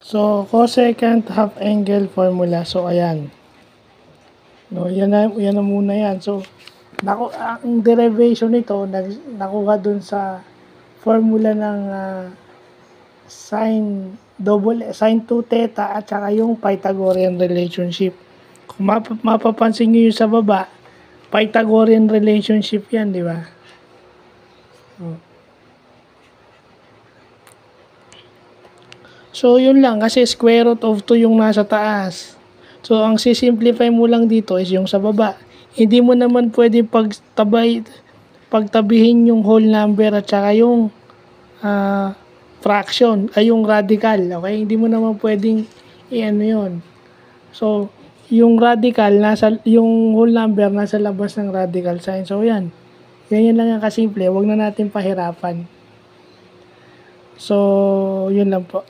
So, cosecant half angle formula. So, ayan. No, yan na muna yan. So, ang derivation nito, nakuha dun sa formula ng sin 2 theta at saka yung Pythagorean relationship. Kung mapapansin nyo yung sa baba, Pythagorean relationship yan, di ba? So, yun lang, kasi square root of 2 yung nasa taas. So, ang sisimplify mo lang dito is yung sa baba. Hindi mo naman pwede pagtabihin yung whole number at saka yung fraction, ay yung radical, okay? Hindi mo naman pwedeng i-ano yun. So, yung radical, yung whole number nasa labas ng radical sign. So, yan. Yan lang yung kasimple. Huwag na natin pahirapan. So, yun lang po.